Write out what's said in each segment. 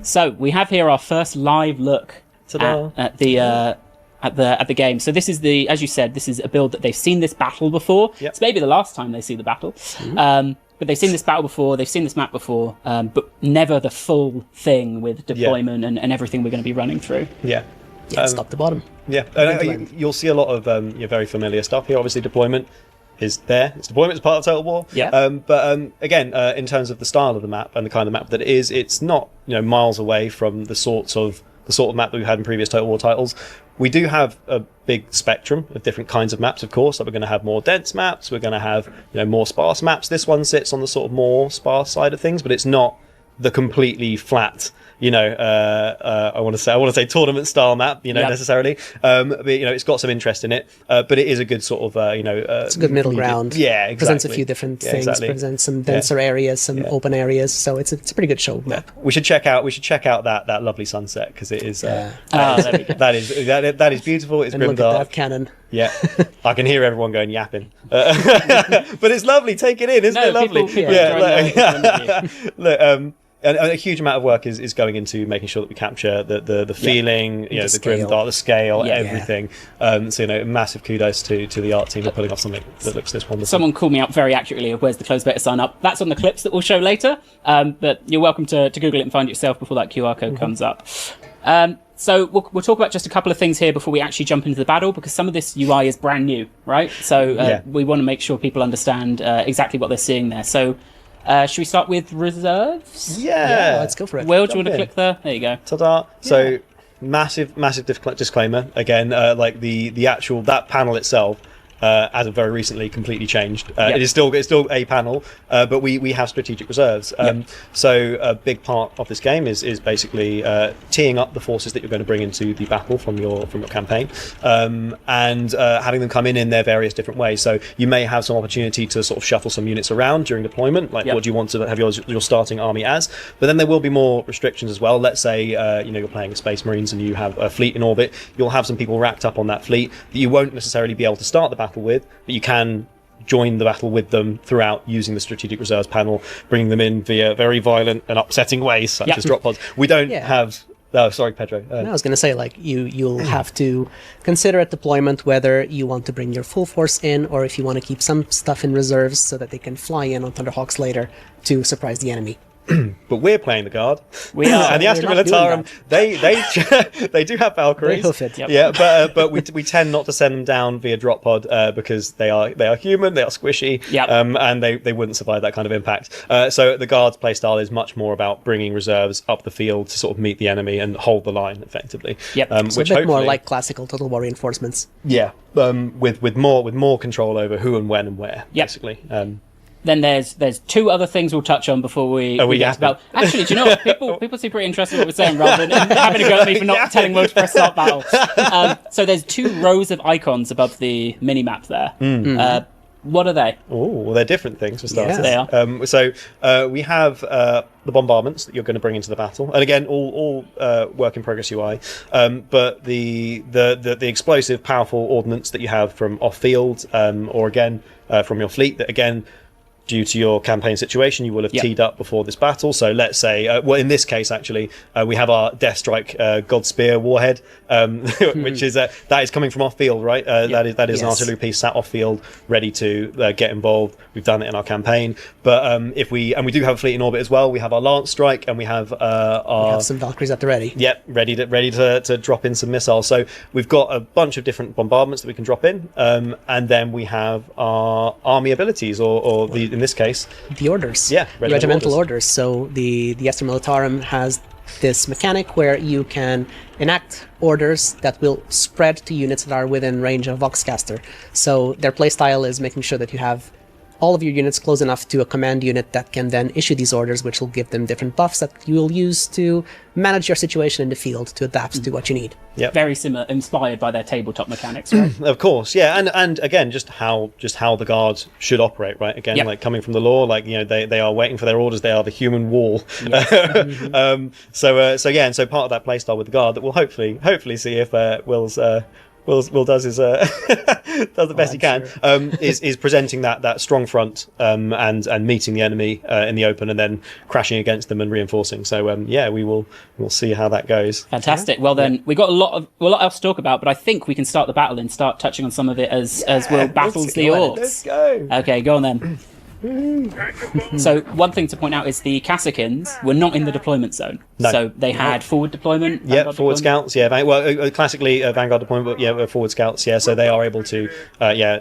So we have here our first live look at the game. So this is as you said, this is a build that they've seen this battle before. Yep. It's maybe the last time they see the battle. But they've seen this battle before, they've seen this map before, but never the full thing with deployment and everything we're going to be running through. Yeah. It's top to bottom. Yeah, you'll see a lot of your very familiar stuff here. Obviously, deployment is there. It's deployment is part of Total War. Yeah. But again, in terms of the style of the map and the kind of map that it is, it's not miles away from the sort of map that we've had in previous Total War titles. We do have a big spectrum of different kinds of maps, of course. So we're going to have more dense maps. We're going to have more sparse maps. This one sits on the sort of more sparse side of things, but it's not the completely flat. I want to say tournament style map, necessarily. But it's got some interest in it. But it is a good sort of, it's a good middle ground. Yeah, exactly. Presents a few different things. Exactly. Presents some denser areas, some open areas. So it's a pretty good show map. We should check out that lovely sunset because it is. There we go. that is beautiful. It's and grim look dark. at that cannon. Yeah, I can hear everyone going yapping. But it's lovely. Take it in, isn't it lovely? Look, and a huge amount of work is going into making sure that we capture the feeling, the grim dark, the scale, everything. So massive kudos to the art team for putting off something that looks this wonderful. Someone called me out very accurately of where's the close beta sign up. That's on the clips that we'll show later. But you're welcome to Google it and find it yourself before that QR code comes up. So we'll talk about just a couple of things here before we actually jump into the battle, because some of this UI is brand new, right? So we want to make sure people understand exactly what they're seeing there. So should we start with reserves? Yeah, let's go for it. Will, do you want to click there? There you go. Ta-da. So massive disclaimer. Again, like the actual, that panel itself, as of very recently, completely changed. It is still a panel, but we have strategic reserves. So a big part of this game is basically teeing up the forces that you're going to bring into the battle from your campaign, and having them come in their various different ways. So you may have some opportunity to sort of shuffle some units around during deployment, like what do you want to have your starting army as. But then there will be more restrictions as well. Let's say you're playing Space Marines and you have a fleet in orbit. You'll have some people racked up on that fleet that you won't necessarily be able to start the battle with, but you can join the battle with them throughout using the strategic reserves panel, bringing them in via very violent and upsetting ways, such as drop pods. We don't have. Oh, sorry, Pedro. I was going to say, you'll have to consider at deployment whether you want to bring your full force in, or if you want to keep some stuff in reserves so that they can fly in on Thunderhawks later to surprise the enemy. But we're playing the Guard. We are. And the Astra Militarum, they do have Valkyries. They hoof it. Yeah, but we tend not to send them down via drop pod because they are human, they are squishy, and they wouldn't survive that kind of impact. So the Guard's playstyle is much more about bringing reserves up the field to sort of meet the enemy and hold the line effectively. So a bit more like classical Total War reinforcements. Yeah, with more control over who and when and where, basically. Then there's two other things we'll touch on before we get about. Actually, do you know what? People seem pretty interested in what we're saying rather than having a go at me for not telling Will to press start battle. So there's two rows of icons above the mini map there. What are they? Oh, they're different things for starters. They are. So we have the bombardments that you're going to bring into the battle, and again, all work in progress UI. But the explosive, powerful ordnance that you have from off field, or again from your fleet, that again, due to your campaign situation, you will have teed up before this battle. So let's say, in this case, actually, we have our Death Strike Godspear warhead, which is that is coming from off field, right? That is an artillery piece sat off field, ready to get involved. We've done it in our campaign, but we do have a fleet in orbit as well. We have our Lance Strike, and we have some Valkyries at the ready. Yep, ready to drop in some missiles. So we've got a bunch of different bombardments that we can drop in, and then we have our army abilities, or in this case, the orders. Yeah, regimental orders. So the Astra Militarum has this mechanic where you can enact orders that will spread to units that are within range of Voxcaster. So their playstyle is making sure that you have all of your units close enough to a command unit that can then issue these orders, which will give them different buffs that you will use to manage your situation in the field to adapt to what you need. Yep. Very similar, inspired by their tabletop mechanics, right? Of course, yeah, and again, just how the Guards should operate, right? Again, like coming from the lore, they are waiting for their orders. They are the human wall. Yes. So part of that playstyle with the Guard that we'll hopefully see if Will's Will does his does the best he can. Is presenting that strong front and meeting the enemy in the open and then crashing against them and reinforcing. So we'll see how that goes. Fantastic. Well then, we got a lot else to talk about, but I think we can start the battle and start touching on some of it as Will battles the Orks. Let's go. Okay, go on then. So one thing to point out is the Cassicans were not in the deployment zone. No. So they had forward deployment. Yeah, forward scouts. Yeah, classically Vanguard deployment, but forward scouts. Yeah, so they are able to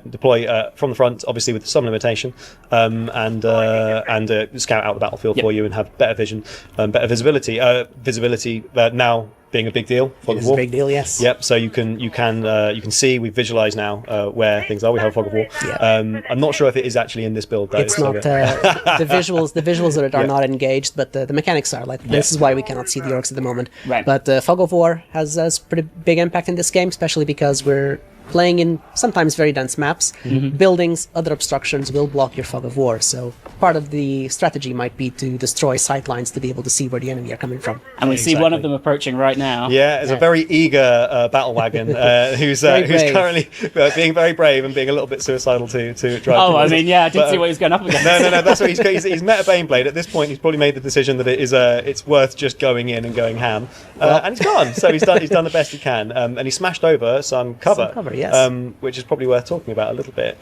deploy from the front, obviously with some limitation, and scout out the battlefield for you and have better vision, better visibility. Visibility now being a big deal. It is a big deal, yes. Yep. So you can see, we visualize now where things are. We have a fog of war. Yeah. I'm not sure if it is actually in this build though. It's not the visuals. The visuals of it are not engaged, but the mechanics are. Like this is why we cannot see the Orks at the moment. Right. But fog of war has a pretty big impact in this game, especially because we're playing in sometimes very dense maps. Buildings, other obstructions will block your fog of war. So part of the strategy might be to destroy sight lines to be able to see where the enemy are coming from. And we see one of them approaching right now. Yeah, it's a very eager battle wagon who's currently being very brave and being a little bit suicidal to drive. Oh, I mean, yeah, I did see what he's going up against. No, that's what he's met a Baneblade. At this point, he's probably made the decision that it's worth just going in and going ham. And he's gone. So he's done the best he can. And he smashed over some cover. Yes. Which is probably worth talking about a little bit.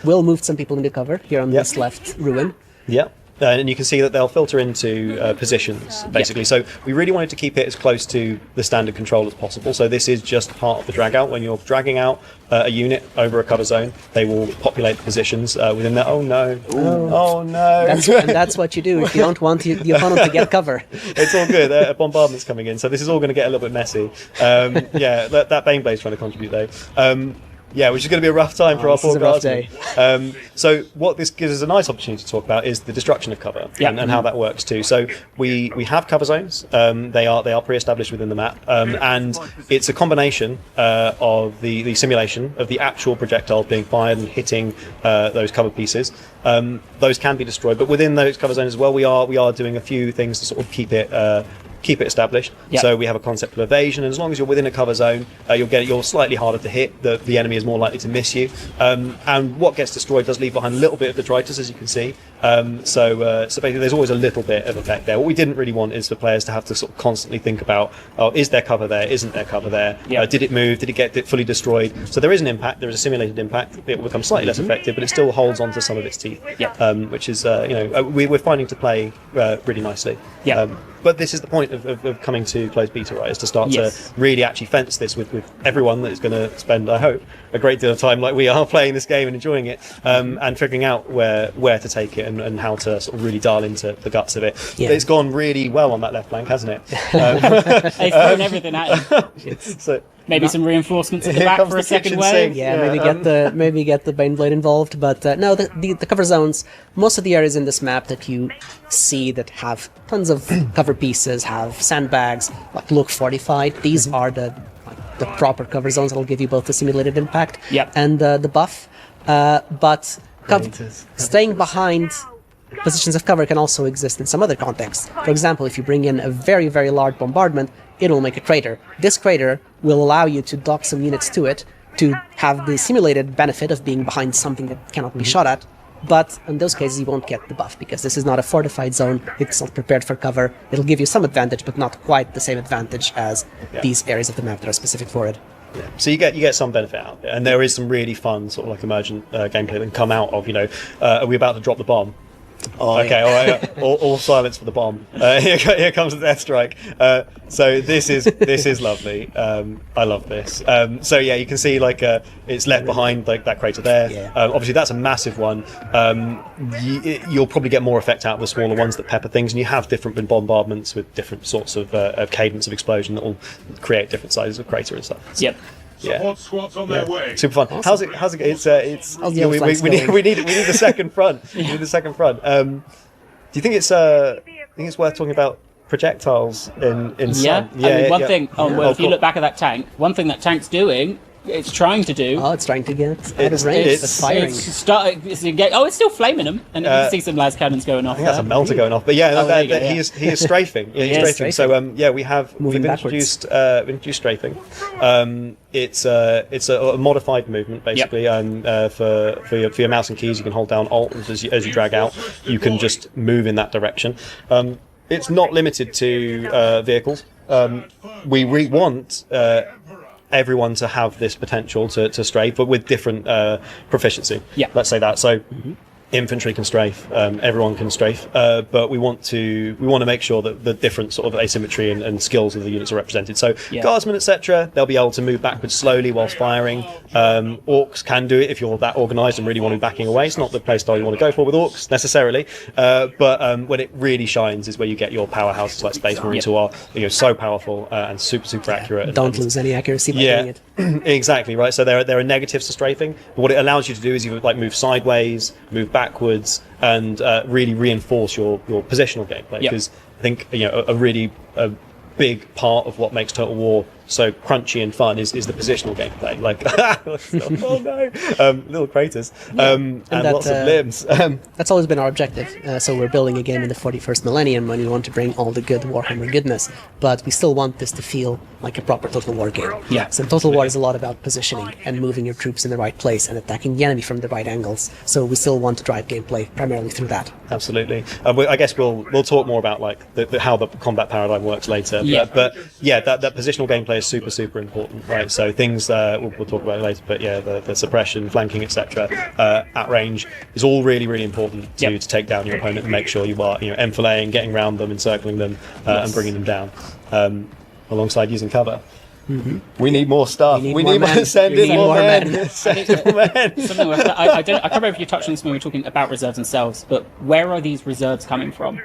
Will moved some people into cover here on this left ruin. Yeah. And you can see that they'll filter into positions, basically. So we really wanted to keep it as close to the standard control as possible. So this is just part of the drag out. When you're dragging out a unit over a cover zone, they will populate the positions within there. Oh no. Oh no. That's what you do if you don't want the opponent to get cover. It's all good. A bombardment's coming in. So this is all going to get a little bit messy. That Baneblade's trying to contribute though. Which is going to be a rough time for our poor guardsmen. So what this gives us a nice opportunity to talk about is the destruction of cover and how that works too. So we have cover zones. They are pre-established within the map, and it's a combination of the simulation of the actual projectiles being fired and hitting those cover pieces. Those can be destroyed, but within those cover zones as well, we are doing a few things to sort of keep it established. So we have a concept of evasion, and as long as you're within a cover zone, you're slightly harder to hit. The enemy is more likely to miss you, and what gets destroyed does leave behind a little bit of detritus, as you can see. So basically, there's always a little bit of effect there. What we didn't really want is for players to have to sort of constantly think about, is there cover there? Isn't there cover there? Did it move? Did it get fully destroyed? So there is an impact. There is a simulated impact. It will become slightly less effective, but it still holds on to some of its teeth. Which is we're finding to play really nicely. But this is the point of coming to closed beta, right? Is to start to really actually fence this with everyone that is going to spend, I hope, a great deal of time like we are playing this game and enjoying it, and figuring out where to take it and how to sort of really dial into the guts of it. It's gone really well on that left flank, hasn't it? They've thrown everything at you. So maybe some reinforcements at the back for a second wave. Maybe get the Baneblade involved. But no, the cover zones. Most of the areas in this map that you see that have tons of cover pieces have sandbags, look fortified. These are the proper cover zones that'll give you both the simulated impact and the buff. But staying behind positions of cover can also exist in some other contexts. For example, if you bring in a very, very large bombardment, it'll make a crater. This crater will allow you to dock some units to it to have the simulated benefit of being behind something that cannot be shot at. But in those cases, you won't get the buff because this is not a fortified zone. It's not prepared for cover. It'll give you some advantage, but not quite the same advantage as these areas of the map that are specific for it. So you get some benefit out of it, and there is some really fun sort of like emergent gameplay that can come out of, are we about to drop the bomb? All right. All silence for the bomb. Here comes the death strike. So this is lovely. I love this. You can see it's left behind that crater there. Obviously that's a massive one. You'll probably get more effect out of the smaller ones that pepper things, and you have different bombardments with different sorts of cadence of explosion that will create different sizes of crater and stuff. Support squads on their way. Super fun. Awesome. How's it? We need the second front. We need the second front. Do you think it's worth talking about projectiles in one thing. If you look back at that tank, one thing that tank's doing it's trying to do. Oh, it's trying to get out of range. It's firing. It's still flaming them, and you can see some las cannons going off. I think that's a melter going off, but he is strafing. Yeah, he's strafing. So we've introduced strafing. It's a modified movement basically. For your mouse and keys, you can hold down Alt as you drag out. You can just move in that direction. It's not limited to vehicles. We want everyone to have this potential to strafe, but with different proficiency. Yeah. Let's say that. So infantry can strafe, everyone can strafe, but we want to make sure that the different sort of asymmetry and skills of the units are represented. So guardsmen, etc., they'll be able to move backwards slowly whilst firing. Orcs can do it if you're that organised and really want to be backing away. It's not the playstyle you want to go for with orcs necessarily, but when it really shines is where you get your powerhouses like Space Marines who are so powerful and super accurate. Don't lose any accuracy by doing it. Exactly right. So there are negatives to strafing, but what it allows you to do is you move sideways, move backwards, and really reinforce your positional gameplay. Because I think a big part of what makes Total War so crunchy and fun is the positional gameplay. Oh no, little craters and lots of limbs. That's always been our objective. So we're building a game in the 41st millennium when we want to bring all the good Warhammer goodness, but we still want this to feel like a proper Total War game. Yeah. So Total War is a lot about positioning and moving your troops in the right place and attacking the enemy from the right angles. So we still want to drive gameplay primarily through that. Absolutely. I guess we'll talk more about how the combat paradigm works later. Yeah. But that positional gameplay is super important, right? So things we'll talk about it later, but the suppression, flanking, etc. At range is all really important to take down your opponent and make sure you are enfilading, getting around them, encircling them, and bringing them down. Alongside using cover. Mm-hmm. We need more stuff. We need more send in more men. Send in more men. I can't remember if you touched on this when we were talking about reserves themselves, but where are these reserves coming from?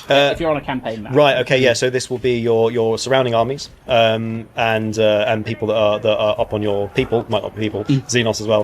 If you're on a campaign map. Right. Okay. Yeah. So this will be your surrounding armies, and people that are up on your people, might not be people, Xenos as well.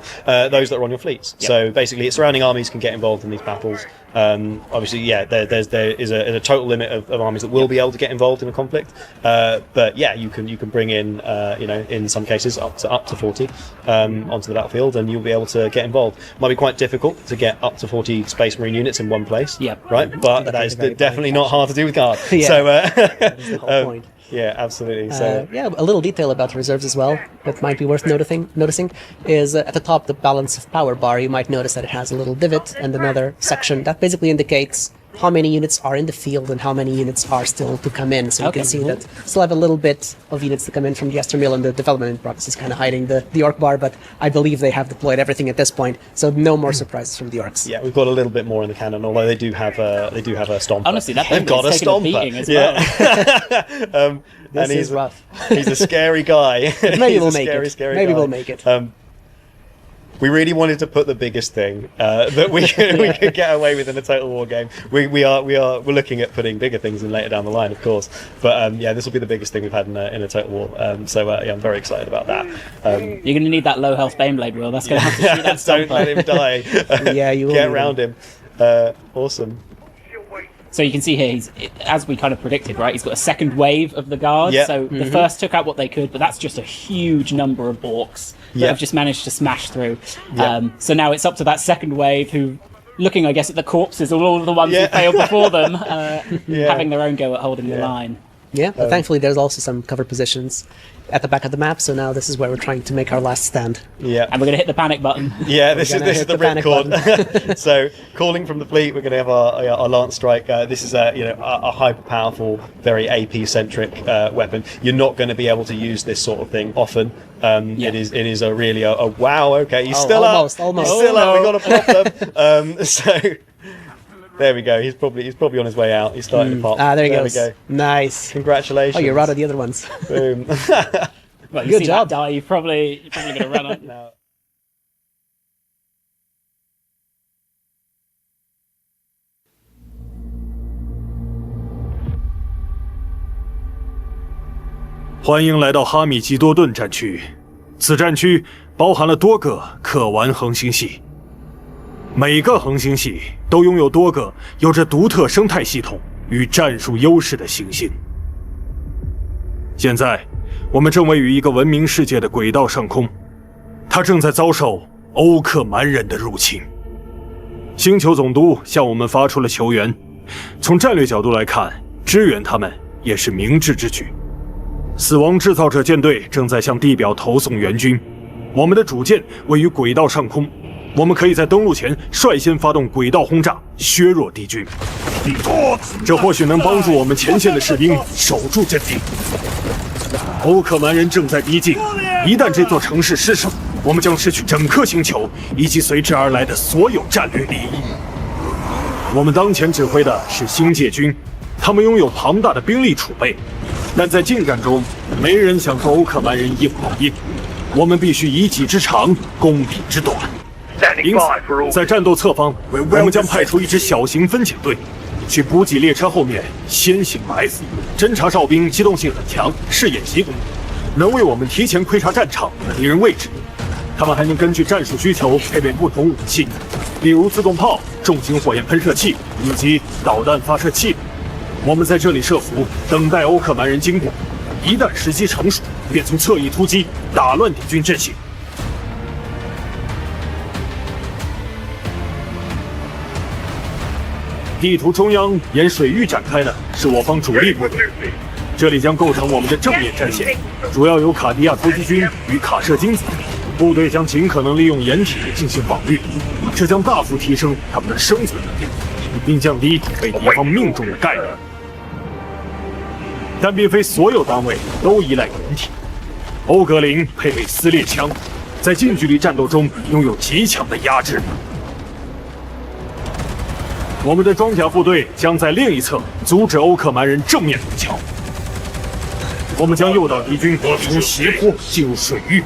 Those that are on your fleets. Yep. So basically, surrounding armies can get involved in these battles. Obviously, there is a total limit of armies that will be able to get involved in a conflict. But you can bring in in some cases up to 40 onto the battlefield, and you'll be able to get involved. Might be quite difficult to get up to 40 Space Marine units in one place. Yep. Right. But that is definitely not hard to do with guard. Yeah. So that is the whole point. Yeah, absolutely. So a little detail about reserves as well that might be worth noticing is at the top, the balance of power bar. You might notice that it has a little divot and another section that basically indicates how many units are in the field and how many units are still to come in. So you can see that still have a little bit of units to come in from the Esther Mill, and the development in progress is kind of hiding the Orc bar, but I believe they have deployed everything at this point, so no more surprises from the Orcs. Yeah, we've got a little bit more in the cannon, although they do have a stomper. Honestly, they've got a stomper as well. This and is rough. He's a scary guy. Maybe we'll make it. Maybe we'll make it. We really wanted to put the biggest thing that we could get away with in a Total War game. We're looking at putting bigger things in later down the line, of course. But this will be the biggest thing we've had in a Total War. I'm very excited about that. You're going to need that low health Baneblade, Will. That's going to have to shoot that Don't let him die. Yeah, you will. Get around him. Awesome. So you can see here, he's, as we kind of predicted, right? He's got a second wave of the guards. Yep. So the first took out what they could, but that's just a huge number of orcs that have just managed to smash through. Yep. So now it's up to that second wave who, looking, I guess, at the corpses of all of the ones who failed before them, having their own go at holding the line. Yeah, but thankfully there's also some cover positions at the back of the map, so now this is where we're trying to make our last stand. Yeah. And we're going to hit the panic button. Yeah, this is the ripcord. So, calling from the fleet, we're going to have our lance strike. This is a hyper powerful, very AP centric weapon. You're not going to be able to use this sort of thing often. It is a really wow. Okay, he's still almost. up. He's still up. We got to pop them. So. There we go. He's probably on his way out. He's starting to pop. There he we goes. go. Nice. Congratulations. Oh, you're out of the other ones. Boom. Well, you Good see job. That die, you're probably going to run on. Now. 欢迎来到哈米吉多顿战区，此战区包含了多个可玩恒星系，每个恒星系都拥有多个有着独特生态系统与战术优势的行星。现在，我们正位于一个闻名世界的轨道上空，他正在遭受欧克蛮人的入侵。星球总督向我们发出了求援，从战略角度来看，支援他们也是明智之举。死亡制造者舰队正在向地表投送援军，我们的主舰位于轨道上空，我们可以在登陆前率先发动轨道轰炸，削弱敌军。这或许能帮助我们前线的士兵守住阵地。欧克蛮人正在逼近，一旦这座城市失守，我们将失去整颗星球以及随之而来的所有战略利益。我们当前指挥的是星界军，他们拥有庞大的兵力储备，但在近战中，没人想和欧克蛮人硬碰硬。我们必须以己之长攻彼之短。因此，在战斗侧方，我们将派出一支小型分遣队，去补给列车后面先行埋伏。侦察哨兵机动性很强，是演习工，能为我们提前窥察战场和敌人位置。他们还能根据战术需求配备不同武器，例如自动炮、重型火焰喷射器以及导弹发射器。我们在这里设伏，等待欧克蛮人经过。一旦时机成熟，便从侧翼突击，打乱敌军阵型。地图中央沿水域展开的是我方主力部队，这里将构成我们的正面战线，主要由卡地亚突击军与卡舍金子部队将尽可能利用掩体进行防御，这将大幅提升他们的生存能力，并降低被敌方命中的概率。但并非所有单位都依赖掩体。欧格林配备撕裂枪，在近距离战斗中拥有极强的压制。我们的装甲部队将在另一侧阻止欧克蛮人正面突桥。我们将诱导敌军从斜坡进入水域，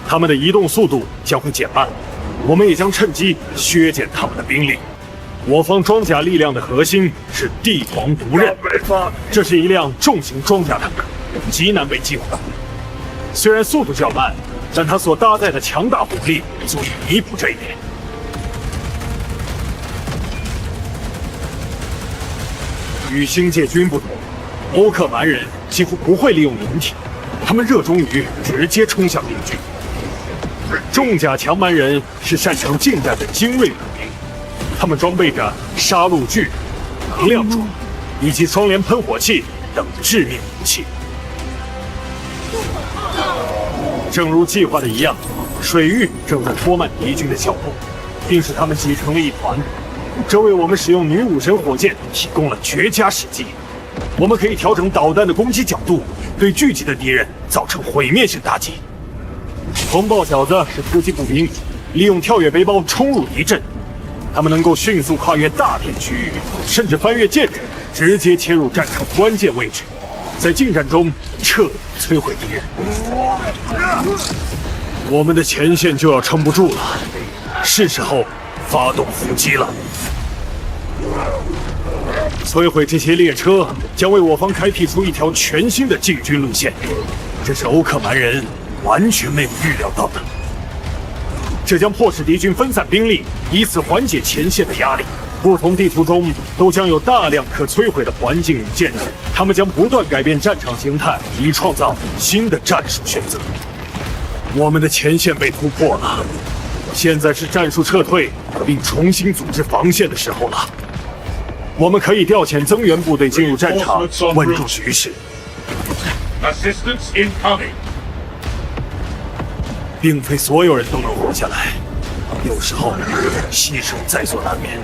他们的移动速度将会减慢，我们也将趁机削减他们的兵力。我方装甲力量的核心是帝皇毒刃，这是一辆重型装甲坦克，极难被击垮。虽然速度较慢，但它所搭载的强大火力足以弥补这一点。与星界军不同，欧克蛮人几乎不会利用掩体，他们热衷于直接冲向敌军。重甲强蛮人是擅长近战的精锐步兵，他们装备着杀戮锯、能量镯以及双联喷火器等致命武器。正如计划的一样，水域正在拖慢敌军的脚步，并使他们挤成了一团。这为我们使用女武神火箭提供了绝佳时机。我们可以调整导弹的攻击角度，对聚集的敌人造成毁灭性打击。风暴小子是突击步兵，利用跳跃背包冲入敌阵，他们能够迅速跨越大片区域，甚至翻越建筑，直接切入战场关键位置，在近战中彻底摧毁敌人。我们的前线就要撑不住了，是时候发动伏击了。摧毁这些列车将为我方开辟出一条全新的进军路线，这是欧克蛮人完全没有预料到的。这将迫使敌军分散兵力，以此缓解前线的压力。不同地图中都将有大量可摧毁的环境与建筑，他们将不断改变战场形态，以创造新的战术选择。我们的前线被突破了，现在是战术撤退并重新组织防线的时候了。我们可以调遣增援部队进入战场，稳住局势。Assistance incoming. 并非所有人都能活下来，有时候牺牲在所难免。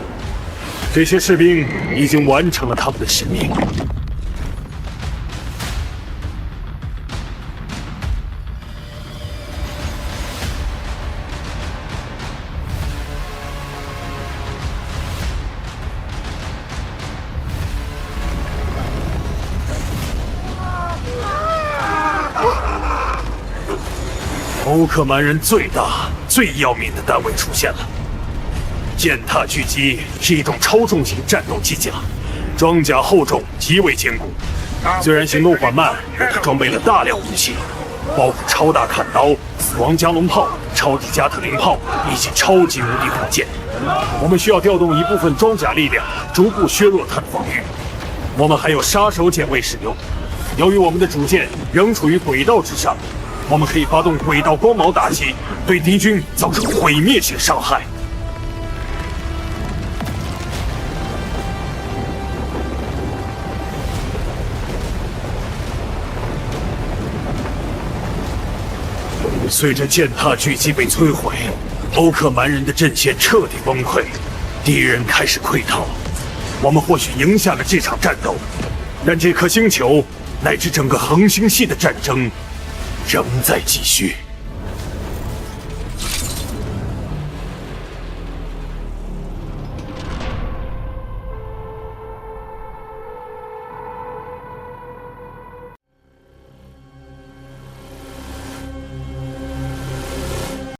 这些士兵已经完成了他们的使命。欧克蛮人最大、最要命的单位出现了。践踏狙击是一种超重型战斗机甲，装甲厚重，极为坚固。虽然行动缓慢，但它装备了大量武器，包括超大砍刀、死亡加农炮、超级加特林炮以及超级无敌火箭。我们需要调动一部分装甲力量，逐步削弱它的防御。我们还有杀手锏未使用。由于我们的主舰仍处于轨道之上，我们可以发动轨道光矛打击，对敌军造成毁灭性伤害。随着践踏巨迹被摧毁，欧克蛮人的阵线彻底崩溃，敌人开始溃逃。我们或许赢下了这场战斗，但这颗星球乃至整个恒星系的战争仍在继续。